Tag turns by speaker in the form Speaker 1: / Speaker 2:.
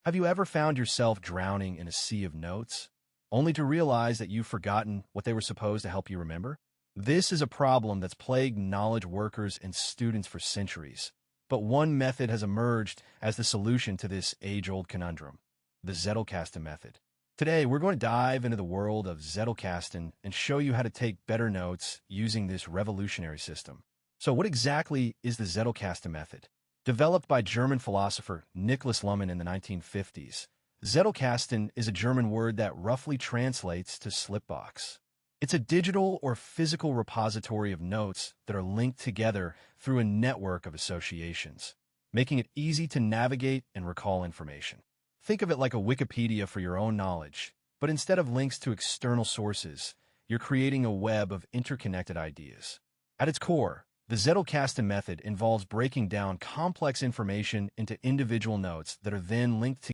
Speaker 1: Have you ever found yourself drowning in a sea of notes, only to realize that you've forgotten what they were supposed to help you remember? This is a problem that's plagued knowledge workers and students for centuries. But one method has emerged as the solution to this age-old conundrum: the Zettelkasten Method. Today, we're going to dive into the world of Zettelkasten and show you how to take better notes using this revolutionary system. So what exactly is the Zettelkasten Method? Developed by German philosopher Niklas Luhmann in the 1950s, Zettelkasten is a German word that roughly translates to slipbox. It's a digital or physical repository of notes that are linked together through a network of associations, making it easy to navigate and recall information. Think of it like a Wikipedia for your own knowledge, but instead of links to external sources, you're creating a web of interconnected ideas. At its core, the Zettelkasten method involves breaking down complex information into individual notes that are then linked